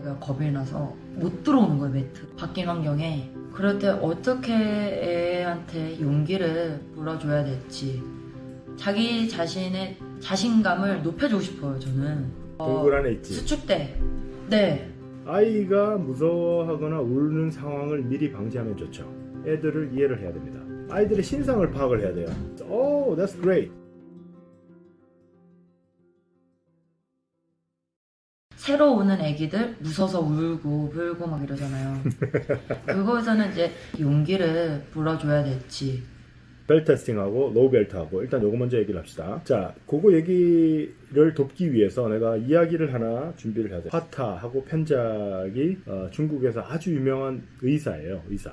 제가 겁이 나서 못 들어오는 거예요, 매트. 바뀐 환경에. 그럴 때 어떻게 애한테 용기를 불어줘야 될지, 자기 자신의 자신감을 높여주고 싶어요, 저는. 동굴 안에 있지. 수축대. 네. 아이가 무서워하거나 우는 상황을 미리 방지하면 좋죠. 애들을 이해를 해야 됩니다. 아이들의 신상을 파악을 해야 돼요. Oh, that's great. 새로 오는 애기들 무서워서 울고 불고 막 이러잖아요. 그거에서는 이제 용기를 불어줘야 될지. 벨트 테스팅하고 로우 벨트하고 일단 요거 먼저 얘기를 합시다. 자, 그거 얘기를 돕기 위해서 내가 이야기를 하나 준비를 해야 돼. 화타하고 편작이 중국에서 아주 유명한 의사예요. 의사.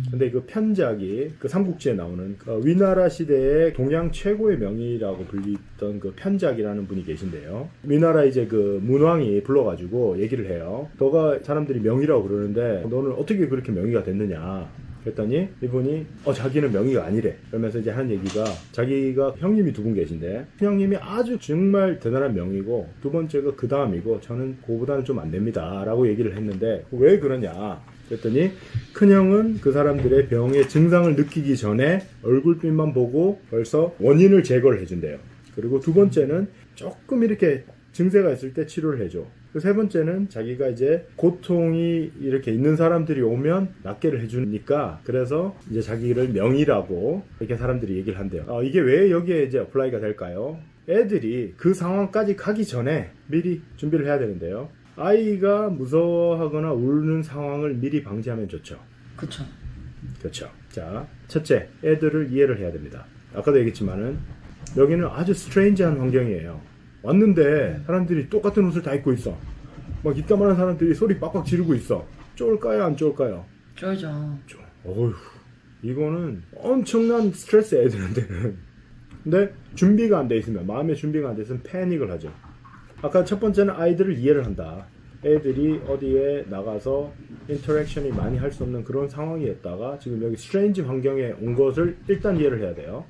근데 그 편작이 그 삼국지에 나오는 위나라 시대의 동양 최고의 명의라고 불리던 그 편작이라는 분이 계신데요. 위나라 이제 그 문왕이 불러가지고 얘기를 해요. 너가 사람들이 명의라고 그러는데 너는 어떻게 그렇게 명의가 됐느냐. 그랬더니 이분이 자기는 명의가 아니래. 그러면서 이제 하는 얘기가 자기가 형님이 두 분 계신데 형님이 아주 정말 대단한 명의고 두 번째가 그 다음이고 저는 그보다는 좀 안 됩니다 라고 얘기를 했는데 왜 그러냐 그랬더니 큰형은 그 사람들의 병의 증상을 느끼기 전에 얼굴빛만 보고 벌써 원인을 제거를 해준대요. 그리고 두 번째는 조금 이렇게 증세가 있을 때 치료를 해줘. 그 세 번째는 자기가 이제 고통이 이렇게 있는 사람들이 오면 낫게를 해주니까 그래서 이제 자기를 명의라고 이렇게 사람들이 얘기를 한대요. 이게 왜 여기에 이제 어플라이가 될까요? 애들이 그 상황까지 가기 전에 미리 준비를 해야 되는데요. 아이가 무서워하거나 우는 상황을 미리 방지하면 좋죠. 그쵸. 그렇죠. 자, 첫째, 애들을 이해를 해야 됩니다. 아까도 얘기했지만은 여기는 아주 스트레인지한 환경이에요. 왔는데 사람들이 똑같은 옷을 다 입고 있어. 막 이따만한 사람들이 소리 빡빡 지르고 있어. 쫄까요 안 쫄까요? 쫄죠. 어휴, 이거는 엄청난 스트레스 애들한테는. 근데 준비가 안 돼 있으면, 마음의 준비가 안 돼 있으면 패닉을 하죠. 아까 첫 번째는 아이들을 이해를 한다. 애들이 어디에 나가서 인터랙션이 많이 할 수 없는 그런 상황이었다가 지금 여기 스트레인지 환경에 온 것을 일단 이해를 해야 돼요.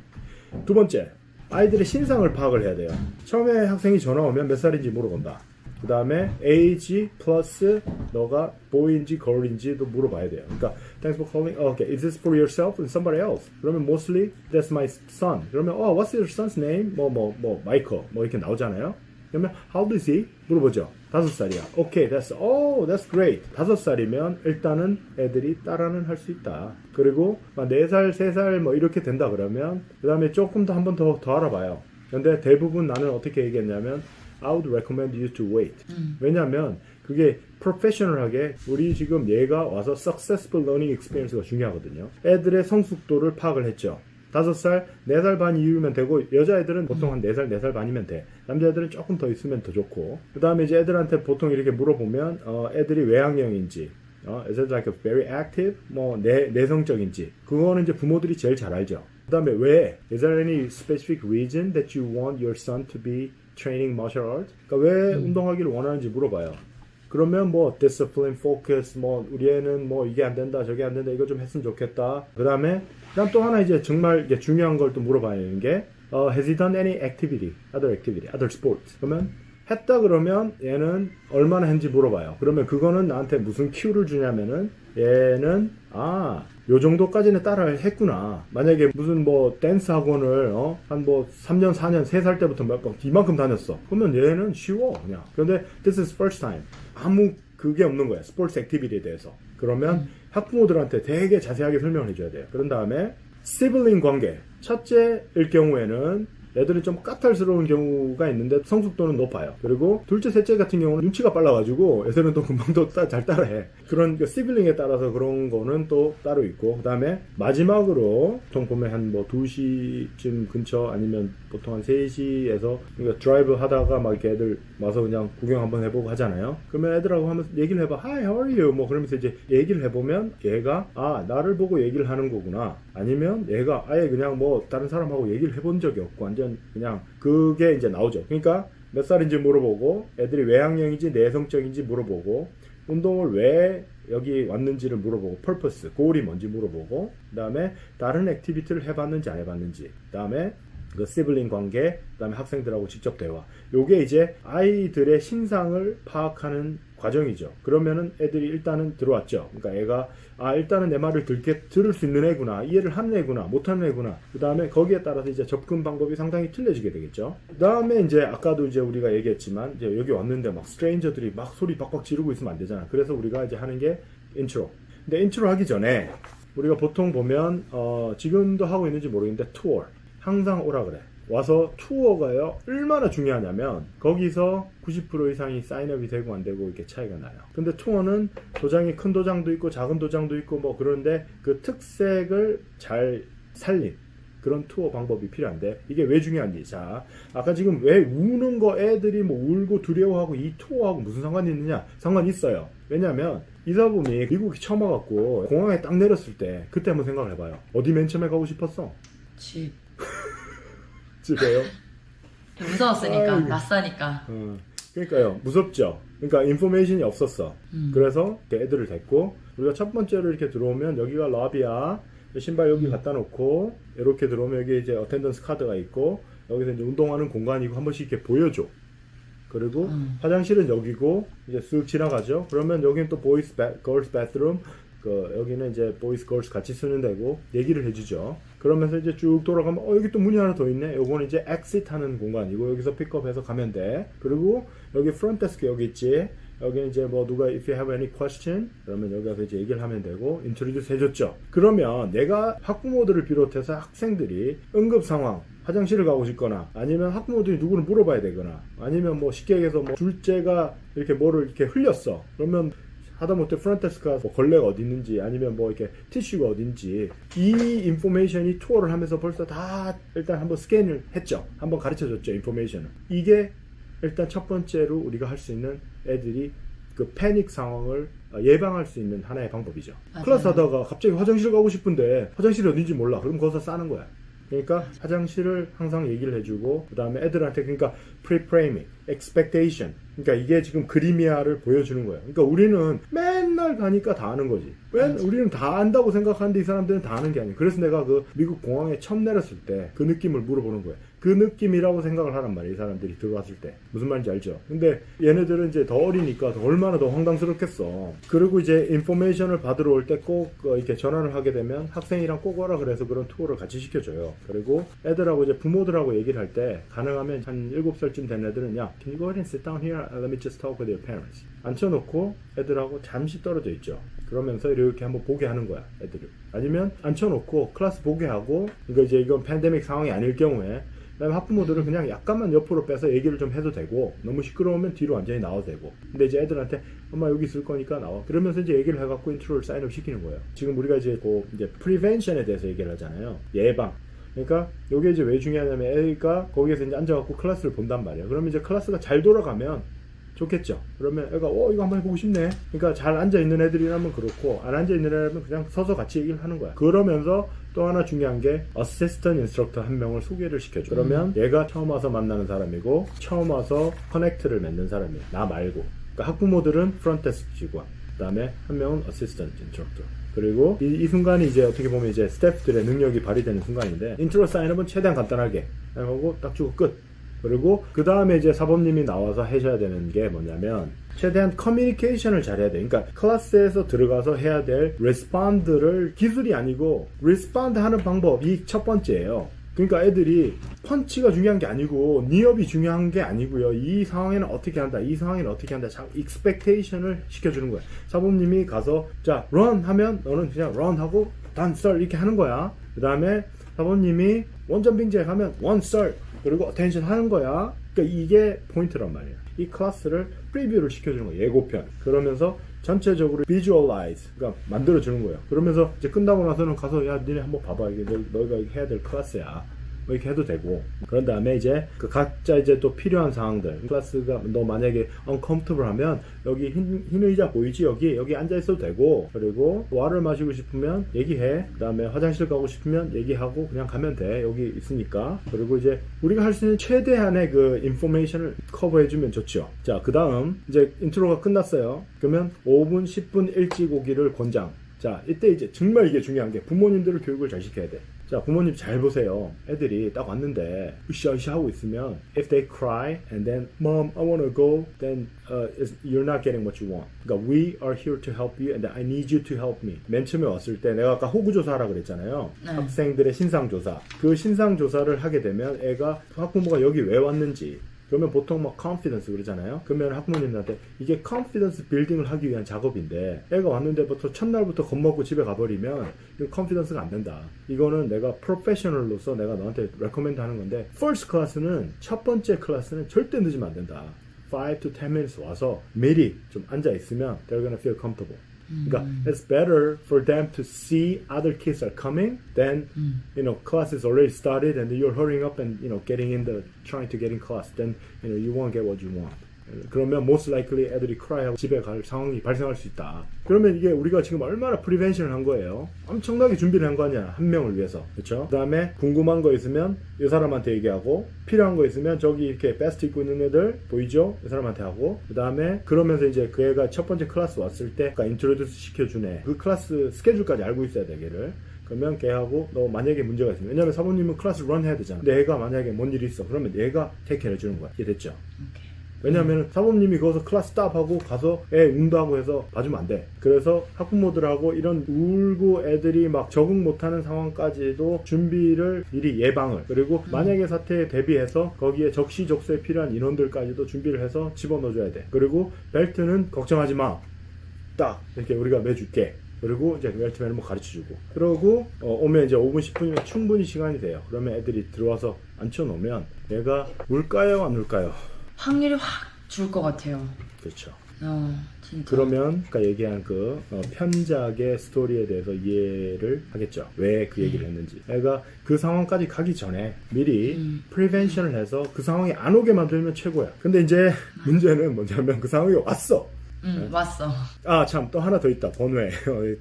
두 번째, 아이들의 신상을 파악을 해야 돼요. 처음에 학생이 전화 오면 몇 살인지 물어본다. 그 다음에 age 플러스 너가 boy인지 girl인지도 물어봐야 돼요. 그러니까 thanks for calling. Okay, is this for yourself and somebody else? 그러면 mostly that's my son. 그러면 what's your son's name? Michael. 이렇게 나오잖아요. 그러면 how old is he? 물어보죠. 5살이야. Okay, that's great. 5살이면 일단은 애들이 따라는 할 수 있다. 그리고 4살, 3살 이렇게 된다 그러면 그 다음에 조금 더 한 번 더 알아봐요. 근데 대부분 나는 어떻게 얘기했냐면 I would recommend you to wait. 왜냐면 그게 프로페셔널하게 우리 지금 얘가 와서 successful learning experience가 중요하거든요. 애들의 성숙도를 파악을 했죠. 5살, 4살 반 이후면 되고 여자애들은 보통 한 4살, 4살 반이면 돼. 남자애들은 조금 더 있으면 더 좋고 그 다음에 이제 애들한테 보통 이렇게 물어보면 애들이 외향형인지 is it like a very active? 내성적인지 그거는 이제 부모들이 제일 잘 알죠. 그 다음에 왜? Is there any specific reason that you want your son to be training martial arts? 그러니까 왜 운동하기를 원하는지 물어봐요. 그러면 discipline, focus, 우리 애는 이게 안 된다, 저게 안 된다, 이거 좀 했으면 좋겠다. 그 다음에 또 하나 이제 정말 이게 중요한 걸 또 물어봐야 되는 게 has he done any activity, other sports? 그러면 했다 그러면 얘는 얼마나 했는지 물어봐요. 그러면 그거는 나한테 무슨 큐를 주냐면은 얘는 요 정도까지는 따라 했구나. 만약에 무슨 댄스 학원을 한 3년, 4년, 3살 때부터 이만큼 다녔어. 그러면 얘는 쉬워 그냥. 그런데 this is first time. 아무 그게 없는 거야. 스포츠 액티비티에 대해서. 그러면 학부모들한테 되게 자세하게 설명을 해줘야 돼요. 그런 다음에 시블링 관계. 첫째일 경우에는 애들은 좀 까탈스러운 경우가 있는데 성숙도는 높아요. 그리고 둘째, 셋째 같은 경우는 눈치가 빨라가지고 애들은 또 금방 또 잘 따라해. 그런 시블링에 따라서 그런 거는 또 따로 있고 그 다음에 마지막으로 보통 보면 한 2시쯤 근처 아니면 보통 한 3시에서 그러니까 드라이브 하다가 막 이렇게 애들 와서 그냥 구경 한번 해보고 하잖아요. 그러면 애들하고 하면서 얘기를 해봐. Hi, how are you? 그러면서 이제 얘기를 해보면 얘가 나를 보고 얘기를 하는 거구나. 아니면 얘가 아예 그냥 다른 사람하고 얘기를 해본 적이 없고 완전 그냥 그게 이제 나오죠. 그러니까 몇 살인지 물어보고 애들이 외향형인지 내성적인지 물어보고 운동을 왜 여기 왔는지를 물어보고 purpose, goal이 뭔지 물어보고 그 다음에 다른 액티비티를 해봤는지 안 해봤는지 그 다음에 그 시블링 관계 그 다음에 학생들하고 직접 대화 요게 이제 아이들의 신상을 파악하는 과정이죠. 그러면은 애들이 일단은 들어왔죠. 그러니까 애가 일단은 내 말을 들을 수 있는 애구나, 이해를 하는 애구나, 못하는 애구나. 그 다음에 거기에 따라서 이제 접근 방법이 상당히 틀려지게 되겠죠. 그 다음에 이제 아까도 이제 우리가 얘기했지만 이제 여기 왔는데 막 스트레인저들이 막 소리 박박 지르고 있으면 안 되잖아. 그래서 우리가 이제 하는 게 인트로. 근데 인트로 하기 전에 우리가 보통 보면 지금도 하고 있는지 모르겠는데 투어 항상 오라 그래. 와서 투어가요 얼마나 중요하냐면 거기서 90% 이상이 사인업이 되고 안 되고 이렇게 차이가 나요. 근데 투어는 도장이 큰 도장도 있고 작은 도장도 있고 뭐 그런데 그 특색을 잘 살린 그런 투어 방법이 필요한데 이게 왜 중요한지. 자, 아까 지금 왜 우는 거 애들이 뭐 울고 두려워하고 이 투어하고 무슨 상관이 있느냐? 상관이 있어요. 왜냐면 이사범이 미국에 처음 와갖고 공항에 딱 내렸을 때 그때 한번 생각을 해봐요. 어디 맨 처음에 가고 싶었어? 집. 집에요? 무서웠으니까, 아이고. 낯사니까. 그러니까요, 무섭죠. 그러니까 인포메이션이 없었어. 그래서 애들을 데리고 우리가 첫 번째로 이렇게 들어오면 여기가 러비야. 신발 여기 갖다 놓고 이렇게 들어오면 여기 이제 어텐던스 카드가 있고 여기서 이제 운동하는 공간이고 한 번씩 이렇게 보여줘. 그리고 화장실은 여기고 이제 쓱 지나가죠. 그러면 여기는 또 보이스 걸스 바스룸. 여기는 이제 보이스 걸스 같이 쓰는 데고 얘기를 해주죠. 그러면서 이제 쭉 돌아가면 여기 또 문이 하나 더 있네. 요거는 이제 exit 하는 공간이고 여기서 픽업해서 가면 돼. 그리고 여기 프론트 데스크 여기 있지. 여기는 이제 뭐 누가 if you have any question 그러면 여기 가서 이제 얘기를 하면 되고 인트로듀스 해줬죠. 그러면 내가 학부모들을 비롯해서 학생들이 응급 상황 화장실을 가고 싶거나 아니면 학부모들이 누구를 물어봐야 되거나 아니면 뭐 쉽게 얘기해서 뭐 둘째가 이렇게 뭐를 이렇게 흘렸어. 그러면 하다못해 프론트데스크가 뭐 걸레가 어디 있는지 아니면 뭐 이렇게 티슈가 어딘지 이 인포메이션이 투어를 하면서 벌써 다 일단 한번 스캔을 했죠. 한번 가르쳐줬죠. 인포메이션을. 이게 일단 첫 번째로 우리가 할 수 있는 애들이 그 패닉 상황을 예방할 수 있는 하나의 방법이죠. 맞아요. 클래스 하다가 갑자기 화장실 가고 싶은데 화장실이 어딘지 몰라. 그럼 거기서 싸는 거야. 그러니까 화장실을 항상 얘기를 해주고 그 다음에 애들한테 그러니까 pre-framing, expectation 그러니까 이게 지금 그림이야를 보여주는 거예요. 그러니까 우리는 맨날 가니까 다 아는 거지. 왜 우리는 다 안다고 생각하는데 이 사람들은 다 아는 게 아니에요. 그래서 내가 그 미국 공항에 처음 내렸을 때 그 느낌을 물어보는 거예요. 그 느낌이라고 생각을 하란 말이에요. 이 사람들이 들어갔을 때. 무슨 말인지 알죠? 근데 얘네들은 이제 더 어리니까 얼마나 더 황당스럽겠어. 그리고 이제 인포메이션을 받으러 올 때 꼭 이렇게 전화를 하게 되면 학생이랑 꼭 와라 그래서 그런 투어를 같이 시켜줘요. 그리고 애들하고 이제 부모들하고 얘기를 할 때 가능하면 한 7살쯤 된 애들은 야, can you go ahead and sit down here? Let me just talk with your parents. 앉혀놓고 애들하고 잠시 떨어져 있죠. 그러면서 이렇게 한번 보게 하는 거야, 애들을. 아니면 앉혀놓고 클래스 보게 하고, 그러니까 이제 이건 팬데믹 상황이 아닐 경우에, 그다음에 학부모들은 그냥 약간만 옆으로 빼서 얘기를 좀 해도 되고, 너무 시끄러우면 뒤로 완전히 나와도 되고. 근데 이제 애들한테 엄마 여기 있을 거니까 나와. 그러면서 이제 얘기를 해갖고 인트로를 사인업 시키는 거예요. 지금 우리가 이제 이제 프리벤션에 대해서 얘기를 하잖아요. 예방. 그러니까 이게 이제 왜 중요하냐면 애가 거기에서 이제 앉아갖고 클래스를 본단 말이에요. 그러면 이제 클래스가 잘 돌아가면 좋겠죠. 그러면 애가 이거 한번 해보고 싶네. 그러니까 잘 앉아있는 애들이라면 그렇고 안 앉아있는 애들이라면 그냥 서서 같이 얘기를 하는 거야. 그러면서 또 하나 중요한 게 어시스턴트 인스트럭터 한 명을 소개를 시켜줘. 그러면 얘가 처음 와서 만나는 사람이고 처음 와서 커넥트를 맺는 사람이에요. 나 말고. 그러니까 학부모들은 프론트데스크 직원, 그 다음에 한 명은 어시스턴트 인스트럭터. 그리고 이 순간이 이제 어떻게 보면 이제 스태프들의 능력이 발휘되는 순간인데 인트로 사인업은 최대한 간단하게 하고 딱 주고 끝. 그리고 그 다음에 이제 사범님이 나와서 하셔야 되는 게 뭐냐면 최대한 커뮤니케이션을 잘해야 돼. 그러니까 클래스에서 들어가서 해야 될 리스폰드를 기술이 아니고 리스폰드 하는 방법이 첫 번째예요. 그러니까 애들이 펀치가 중요한 게 아니고 니업이 중요한 게 아니고요. 이 상황에는 어떻게 한다. 이 상황에는 어떻게 한다. 자, 익스펙테이션을 시켜주는 거야. 사범님이 가서 자, run 하면 너는 그냥 run 하고 done sir 이렇게 하는 거야. 그 다음에 사범님이 원점 빙자에 하면 one sir 그리고 attention 하는 거야. 그러니까 이게 포인트란 말이에요. 이 클래스를 프리뷰를 시켜주는 거예요. 예고편. 그러면서 전체적으로 visualize, 그러니까 만들어주는 거예요. 그러면서 이제 끝나고 나서는 가서 야, 니네 한번 봐봐. 이게 너희가 해야 될 클래스야. 뭐 이렇게 해도 되고. 그런 다음에 이제 그 각자 이제 또 필요한 사항들. 클래스가 너 만약에 uncomfortable 하면 여기 흰 의자 보이지? 여기 앉아 있어도 되고. 그리고 와를 마시고 싶으면 얘기해. 그 다음에 화장실 가고 싶으면 얘기하고 그냥 가면 돼. 여기 있으니까. 그리고 이제 우리가 할 수 있는 최대한의 그 인포메이션을 커버해주면 좋죠. 자, 그 다음 이제 인트로가 끝났어요. 그러면 5분, 10분 일찍 오기를 권장. 자, 이때 이제 정말 이게 중요한 게 부모님들을 교육을 잘 시켜야 돼. 자, 부모님 잘 보세요. 애들이 딱 왔는데 으쌰으쌰 하고 있으면 if they cry and then mom I want to go then you're not getting what you want. 그러니까 we are here to help you and I need you to help me. 맨 처음에 왔을 때 내가 아까 호구조사하라 그랬잖아요. 네. 학생들의 신상조사. 그 신상조사를 하게 되면 애가 학부모가 여기 왜 왔는지 그러면 보통 막 confidence 그러잖아요. 그러면 학부모님한테 이게 confidence 빌딩을 하기 위한 작업인데 애가 왔는데부터 첫날부터 겁먹고 집에 가버리면 이거 confidence가 안 된다. 이거는 내가 프로페셔널로서 내가 너한테 recommend 하는 건데 first class는 첫 번째 클래스는 절대 늦으면 안 된다. 5 to 10 minutes 와서 미리 좀 앉아 있으면 they're gonna feel comfortable. 그러니까 it's better for them to see other kids are coming than you know class is already started and you're hurrying up and you know getting in the trying to get in class then you know you won't get what you want. 그러면 most likely 애들이 cry하고 집에 갈 상황이 발생할 수 있다. 그러면 이게 우리가 지금 얼마나 프리벤션을 한 거예요. 엄청나게 준비를 한 거 아니야. 한 명을 위해서. 그렇죠? 그 다음에 궁금한 거 있으면 이 사람한테 얘기하고 필요한 거 있으면 저기 이렇게 베스트 입고 있는 애들 보이죠? 이 사람한테 하고 그 다음에 그러면서 이제 그 애가 첫 번째 클래스 왔을 때 인트로듀스 시켜준 애 그 클래스 스케줄까지 알고 있어야 돼 걔를. 그러면 걔하고 너 만약에 문제가 있으면 왜냐면 사모님은 클래스 런 해야 되잖아. 근데 애가 만약에 뭔 일이 있어 그러면 얘가 테이크케어 해주는 거야. 이해됐죠? 오케이. 왜냐하면 사모님이 거기서 클래스 스탑하고 가서 애 운다고 해서 봐주면 안 돼. 그래서 학부모들하고 이런 울고 애들이 막 적응 못하는 상황까지도 준비를 미리 예방을 그리고 만약에 사태에 대비해서 거기에 적시적소에 필요한 인원들까지도 준비를 해서 집어넣어줘야 돼. 그리고 벨트는 걱정하지 마. 딱 이렇게 우리가 매줄게. 그리고 이제 벨트맨을 뭐 가르쳐주고 그러고 오면 이제 5분 10분이면 충분히 시간이 돼요. 그러면 애들이 들어와서 앉혀놓으면 얘가 울까요 안 울까요? 확률이 확 줄 것 같아요. 그렇죠. 진짜. 그러면 아까 얘기한 그 편작의 스토리에 대해서 이해를 하겠죠. 왜 그 얘기를 했는지. 애가 그 상황까지 가기 전에 미리 프리벤션을 해서 그 상황이 안 오게 만들면 최고야. 근데 이제 문제는 뭐냐면 그 상황이 왔어. 왔어. 아, 참, 또 하나 더 있다. 번외.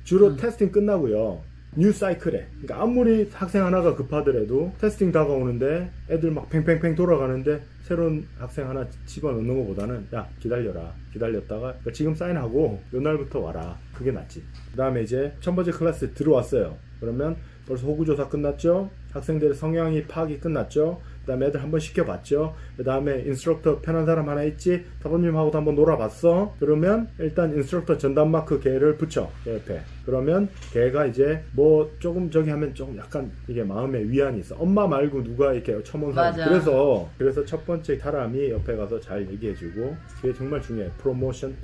주로 테스팅 끝나고요. 뉴 사이클에. 그러니까 아무리 학생 하나가 급하더라도 테스팅 다가오는데 애들 막 팽팽팽 돌아가는데 새로운 학생 하나 집어넣는 것보다는 야, 기다려라. 기다렸다가 그러니까 지금 사인하고 요 날부터 와라. 그게 낫지. 그 다음에 이제 첫 번째 클래스에 들어왔어요. 그러면 벌써 호구조사 끝났죠? 학생들의 성향이 파악이 끝났죠? 그 다음에 애들 한번 시켜봤죠. 그 다음에 인스트럭터 편한 사람 하나 있지. 사부님하고도 한번 놀아봤어. 그러면 일단 인스트럭터 전담마크 걔를 붙여. 걔 옆에. 그러면 걔가 이제 뭐 조금 저기 하면 조금 약간 이게 마음에 위안이 있어. 엄마 말고 누가 이렇게 첨언 사람. 맞아. 그래서 첫 번째 사람이 옆에 가서 잘 얘기해주고 그게 정말 중요해. 프로모션.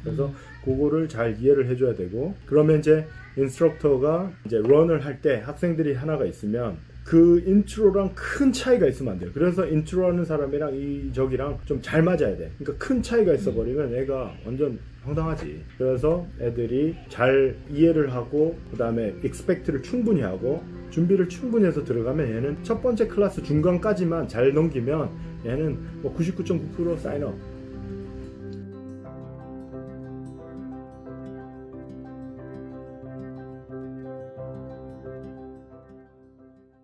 그래서 그거를 잘 이해를 해줘야 되고 그러면 이제 인스트럭터가 이제 런을 할 때 학생들이 하나가 있으면 그 인트로랑 큰 차이가 있으면 안 돼요. 그래서 인트로 하는 사람이랑 이 저기랑 좀 잘 맞아야 돼. 그러니까 큰 차이가 있어 버리면 애가 완전 황당하지. 그래서 애들이 잘 이해를 하고 그 다음에 expect를 충분히 하고 준비를 충분히 해서 들어가면 얘는 첫 번째 클래스 중간까지만 잘 넘기면 얘는 뭐 99.9% 사인업